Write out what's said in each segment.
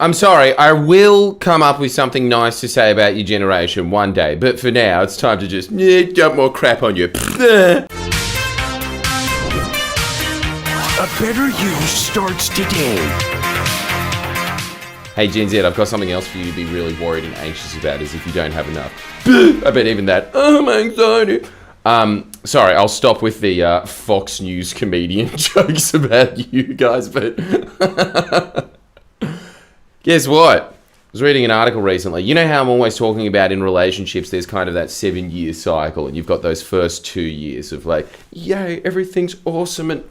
I'm sorry, I will come up with something nice to say about your generation one day, but for now, it's time to just dump more crap on you. A better you starts today. Hey Gen Z, I've got something else for you to be really worried and anxious about, as if you don't have enough. I bet even that. Oh, my anxiety. Sorry, I'll stop with the Fox News comedian jokes about you guys, but guess what? I was reading an article recently. You know how I'm always talking about in relationships, there's kind of that 7-year cycle, and you've got those first 2 years of like, yay, everything's awesome, and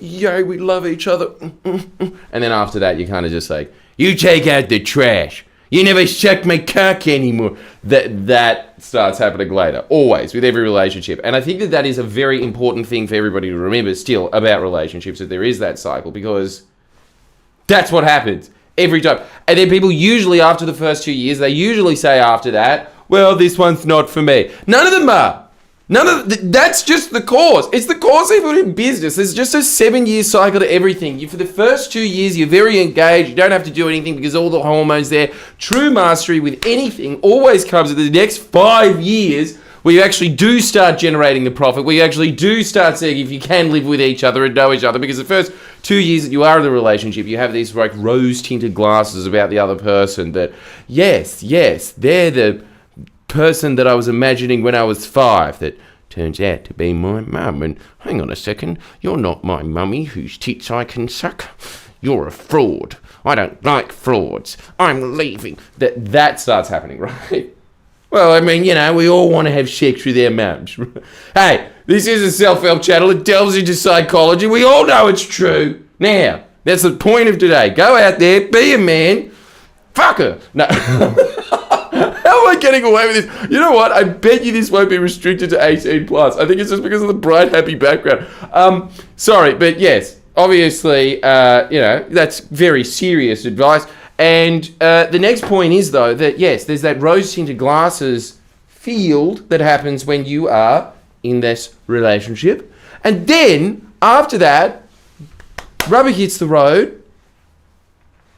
yay, we love each other. And then after that, you're kind of just like, you take out the trash. You never suck my cock anymore. That starts happening later, always, with every relationship. And I think that is a very important thing for everybody to remember still about relationships, that there is that cycle, because that's what happens every time. And then people usually, after the first 2 years, they usually say after that, well, this one's not for me. None of them are. That's just the course. It's the course even in business. There's just a 7-year cycle to everything. For the first 2 years, you're very engaged. You don't have to do anything because all the hormones there. True mastery with anything always comes in the next 5 years, where you actually do start generating the profit, where you actually do start seeing if you can live with each other and know each other. Because the first 2 years that you are in the relationship, you have these like rose-tinted glasses about the other person that, yes, they're the person that I was imagining when I was 5 that turns out to be my mum. And hang on a second, you're not my mummy whose tits I can suck. You're a fraud. I don't like frauds. I'm leaving. That starts happening, right? Well, I mean, you know, we all want to have sex with our mums. Hey, this is a self-help channel. It delves into psychology. We all know it's true. Now, that's the point of today. Go out there, be a man, fuck her. No. How am I getting away with this? You know what? I bet you this won't be restricted to 18 plus. I think it's just because of the bright, happy background. Sorry, but yes, obviously, that's very serious advice. And the next point is, though, that yes, there's that rose-tinted glasses field that happens when you are in this relationship. And then, after that, rubber hits the road.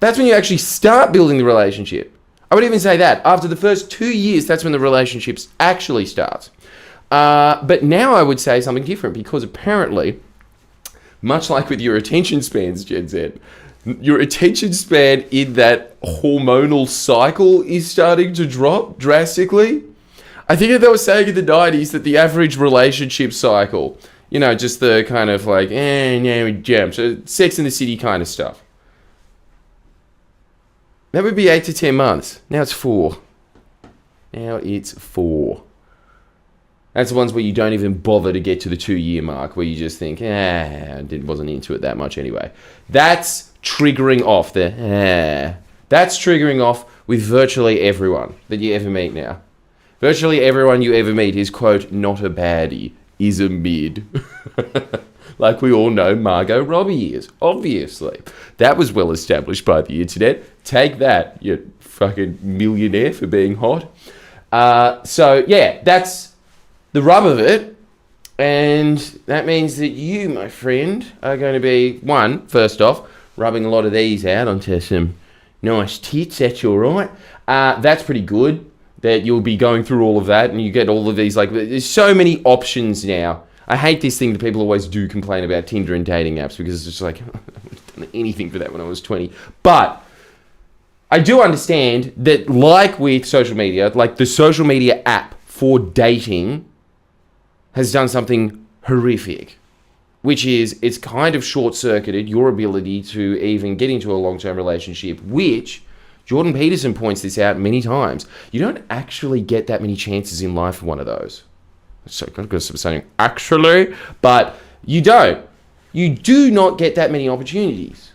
That's when you actually start building the relationship. I would even say that. After the first 2 years, that's when the relationship actually starts. But now I would say something different, because apparently, much like with your attention spans, Gen Z, your attention span in that hormonal cycle is starting to drop drastically. I think that they were saying in the 90s that the average relationship cycle, you know, just the kind of like, we jump, so Sex in the City kind of stuff. That would be 8 to 10 months. Now it's 4. That's the ones where you don't even bother to get to the 2-year mark, where you just think, wasn't into it that much anyway. That's triggering off That's triggering off with virtually everyone that you ever meet now. Virtually everyone you ever meet is, quote, not a baddie, is a mid. Like we all know Margot Robbie is, obviously. That was well established by the internet. Take that, you fucking millionaire, for being hot. So, yeah, that's the rub of it. And that means that you, my friend, are going to be, first off, rubbing a lot of these out onto some nice tits. That's all right. That's pretty good, that you'll be going through all of that and you get all of these, like, there's so many options now. I hate this thing that people always do complain about Tinder and dating apps, because it's just like, I wouldn't have done anything for that when I was 20. But I do understand that, like with social media, like the social media app for dating has done something horrific, which is it's kind of short-circuited your ability to even get into a long-term relationship, which Jordan Peterson points this out many times. You don't actually get that many chances in life for one of those. So I've got to stop saying actually, but you don't. You do not get that many opportunities.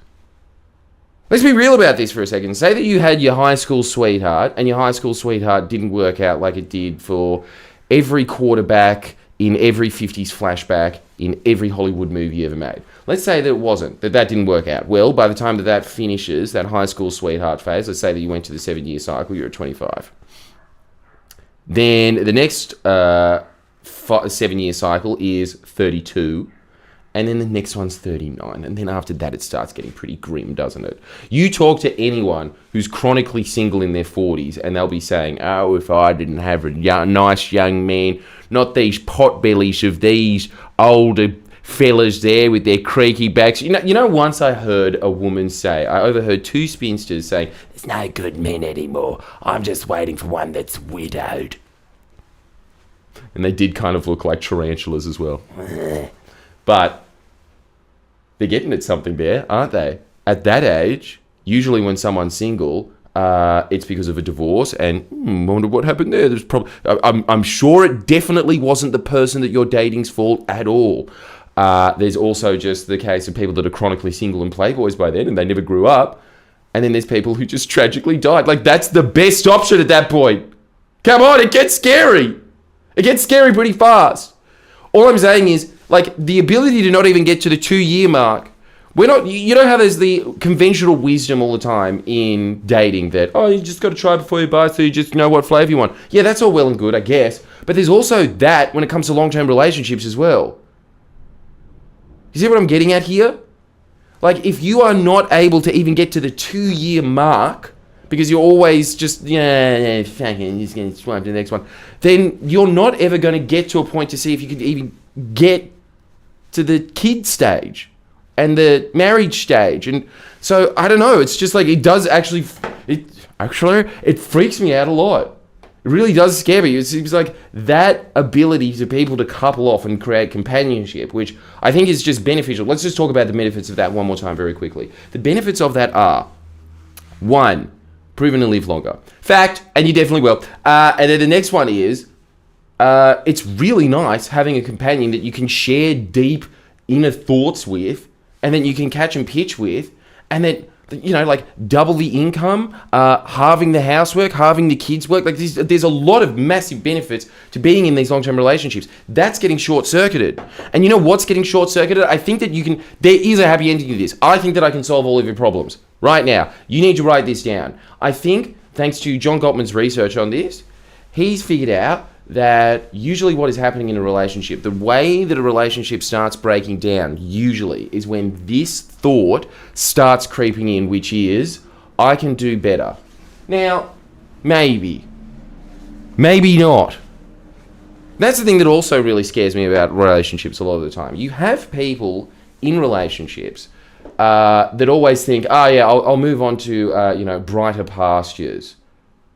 Let's be real about this for a second. Say that you had your high school sweetheart, and your high school sweetheart didn't work out like it did for every quarterback in every 50s flashback in every Hollywood movie ever made. Let's say that it wasn't, that didn't work out. Well, by the time that finishes, that high school sweetheart phase, let's say that you went to the 7-year cycle, you're at 25. Then the next 7-year cycle is 32, And then the next one's 39. And then after that, it starts getting pretty grim, doesn't it? You talk to anyone who's chronically single in their 40s, and they'll be saying, oh, if I didn't have a nice young man, not these potbellies of these older fellas there with their creaky backs. You know, once I heard a woman say, I overheard two spinsters saying, there's no good men anymore. I'm just waiting for one that's widowed. And they did kind of look like tarantulas as well. But they're getting at something there, aren't they? At that age, usually when someone's single, it's because of a divorce. And I wonder what happened there. There's probably, I'm sure it definitely wasn't the person that you're dating's fault at all. There's also just the case of people that are chronically single and playboys by then, and they never grew up. And then there's people who just tragically died. Like, that's the best option at that point. Come on, it gets scary. It gets scary pretty fast. All I'm saying is, like, the ability to not even get to the 2-year mark. You know how there's the conventional wisdom all the time in dating that, oh, you just got to try before you buy so you just know what flavor you want. Yeah, that's all well and good, I guess. But there's also that when it comes to long-term relationships as well. You see what I'm getting at here? Like, if you are not able to even get to the 2-year mark, because you're always just, fucking, just going to swipe to the next one, then you're not ever going to get to a point to see if you can even get to the kid stage and the marriage stage. And so, I don't know, it's just like, it does actually, it freaks me out a lot. It really does scare me. It seems like that ability to people to couple off and create companionship, which I think is just beneficial. Let's just talk about the benefits of that one more time very quickly. The benefits of that are, 1, proven to live longer. Fact, and you definitely will. And then the next one is, it's really nice having a companion that you can share deep inner thoughts with, and then you can catch and pitch with, and then, you know, like, double the income, halving the housework, halving the kids' work. Like, there's a lot of massive benefits to being in these long-term relationships. That's getting short-circuited. And you know what's getting short-circuited? I think that there is a happy ending to this. I think that I can solve all of your problems right now. You need to write this down. I think, thanks to John Gottman's research on this, he's figured out that usually what is happening in a relationship, the way that a relationship starts breaking down usually is when this thought starts creeping in, which is, I can do better. Now, maybe not. That's the thing that also really scares me about relationships a lot of the time. You have people in relationships that always think, oh yeah, I'll move on to brighter pastures.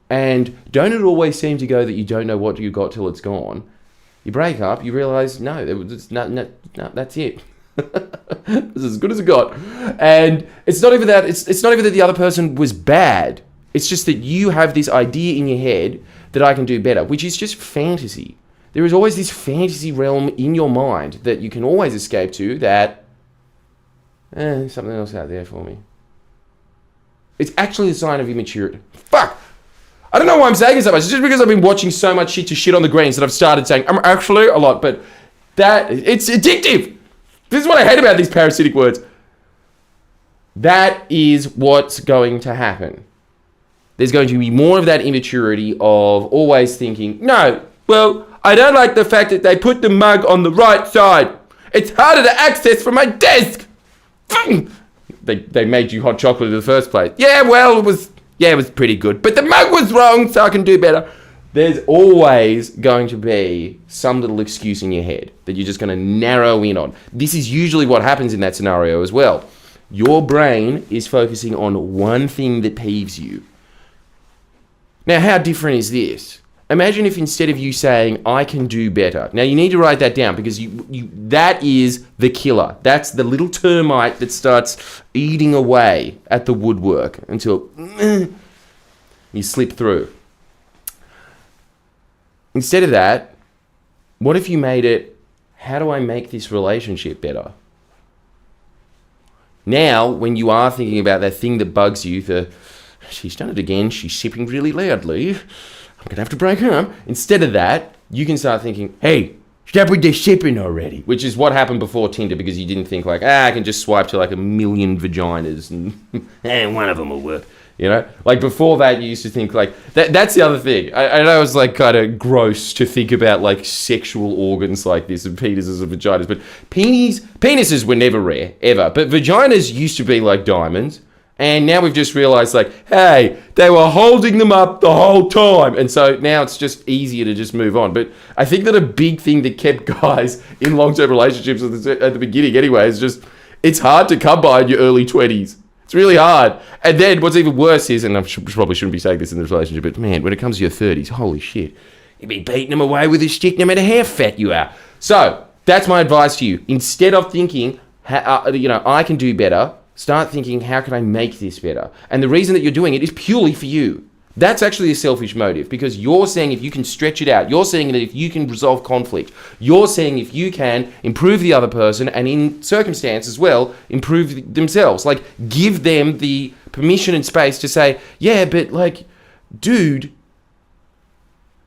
And don't it always seem to go that you don't know what you got till it's gone? You break up, you realise, no, that's it. This is as good as it got. And it's not even that. It's not even that the other person was bad. It's just that you have this idea in your head that I can do better, which is just fantasy. There is always this fantasy realm in your mind that you can always escape to. That something else out there for me. It's actually a sign of immaturity. Fuck. I don't know why I'm saying it so much. It's just because I've been watching so much shit to shit on the greens that I've started saying I'm actually a lot. But it's addictive. This is what I hate about these parasitic words. That is what's going to happen. There's going to be more of that immaturity of always thinking, no, well, I don't like the fact that they put the mug on the right side. It's harder to access from my desk. They made you hot chocolate in the first place. Yeah, well, it was pretty good. But the mug was wrong, so I can do better. There's always going to be some little excuse in your head that you're just going to narrow in on. This is usually what happens in that scenario as well. Your brain is focusing on one thing that peeves you. Now, how different is this? Imagine if instead of you saying, I can do better. Now, you need to write that down because that is the killer. That's the little termite that starts eating away at the woodwork until you slip through. Instead of that, what if you made it, how do I make this relationship better? Now, when you are thinking about that thing that bugs you, she's done it again, she's sipping really loudly, I'm going to have to break her up. Instead of that, you can start thinking, hey, Stop with the shipping already. Which is what happened before Tinder, because you didn't think like, I can just swipe to like 1 million vaginas and One of them will work. you know, like before that you used to think like that's the other thing. I know it's like kind of gross to think about like sexual organs like this and penises and vaginas, but penises were never rare ever, but vaginas used to be like diamonds. And now we've just realized, like, hey, they were holding them up the whole time. And so now it's just easier to just move on. But I think that a big thing that kept guys in long-term relationships at the beginning anyway is just, it's hard to come by in your early 20s. It's really hard. And then what's even worse is, and I probably shouldn't be saying this in this relationship, but man, when it comes to your 30s, holy shit, You'll be beating them away with a stick no matter how fat you are. So that's my advice to you. Instead of thinking, I can do better, start thinking, how can I make this better? And the reason that you're doing it is purely for you. That's actually a selfish motive, because you're saying if you can stretch it out, you're saying that if you can resolve conflict, you're saying if you can improve the other person and in circumstance as well, improve themselves. Like, give them the permission and space to say, yeah, but like, dude,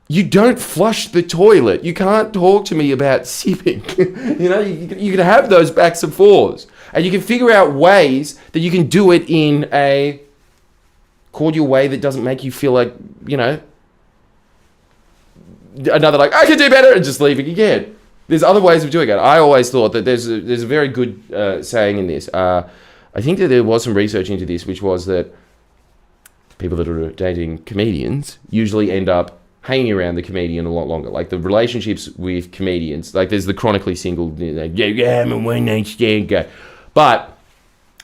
you don't flush the toilet. You can't talk to me about sipping. You can have those backs and forths. And you can figure out ways that you can do it in a cordial way that doesn't make you feel like, another like, I can do better, and just leaving again. There's other ways of doing it. I always thought that there's a very good saying in this. I think that there was some research into this, which was that people that are dating comedians usually end up hanging around the comedian a lot longer. Like the relationships with comedians, like there's the chronically single, I'm a one-night stand guy. But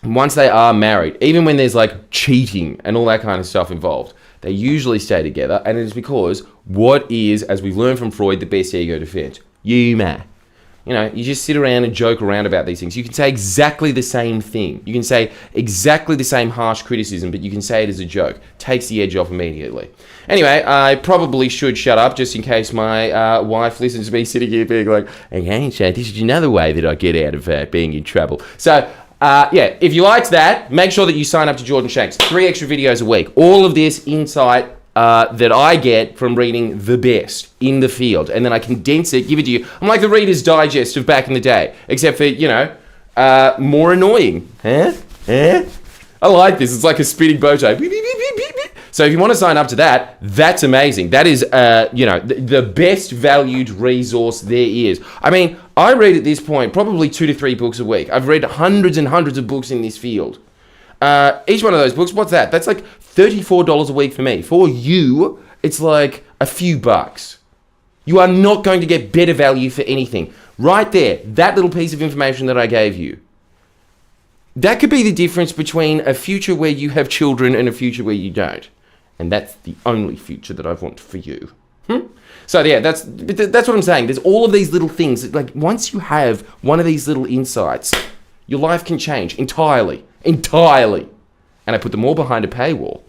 once they are married, even when there's like cheating and all that kind of stuff involved, they usually stay together. And it's because what is, as we've learned from Freud, the best ego defense? Humor. You just sit around and joke around about these things. You can say exactly the same thing. You can say exactly the same harsh criticism, but you can say it as a joke. Takes the edge off immediately. Anyway, I probably should shut up just in case my wife listens to me sitting here being like, okay, so this is another way that I get out of being in trouble. So, if you liked that, make sure that you sign up to Jordan Shanks. 3 extra videos a week. All of this insight that I get from reading the best in the field, and then I condense it, give it to you. I'm like the Reader's Digest of back in the day, except for, more annoying. Huh? I like this. It's like a spinning bow tie. So if you want to sign up to that, that's amazing. That is, the best valued resource there is. I mean, I read at this point probably 2 to 3 books a week. I've read hundreds and hundreds of books in this field. Each one of those books, what's that? That's like $34 a week for me. For you, it's like a few bucks. You are not going to get better value for anything. Right there, that little piece of information that I gave you. That could be the difference between a future where you have children and a future where you don't. And that's the only future that I want for you. So yeah, that's what I'm saying. There's all of these little things that, like, once you have one of these little insights, your life can change entirely. And I put them all behind a paywall.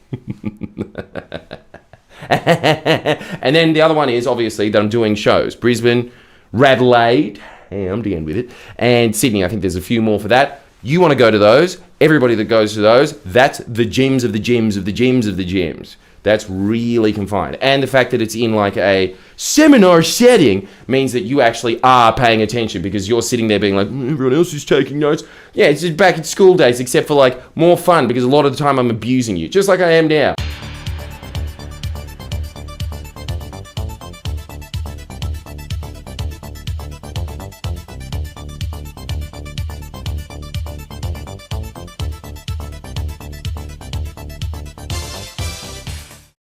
And then the other one is, obviously, that I'm doing shows. Brisbane, Radelaide, hey, I'm dealing with it, and Sydney. I think there's a few more for that. You want to go to those. Everybody that goes to those, that's the gems of the gems of the gems of the gems. That's really confined. And the fact that it's in like a seminar setting means that you actually are paying attention, because you're sitting there being like, everyone else is taking notes. Yeah, it's just back at school days, except for like more fun, because a lot of the time I'm abusing you, just like I am now.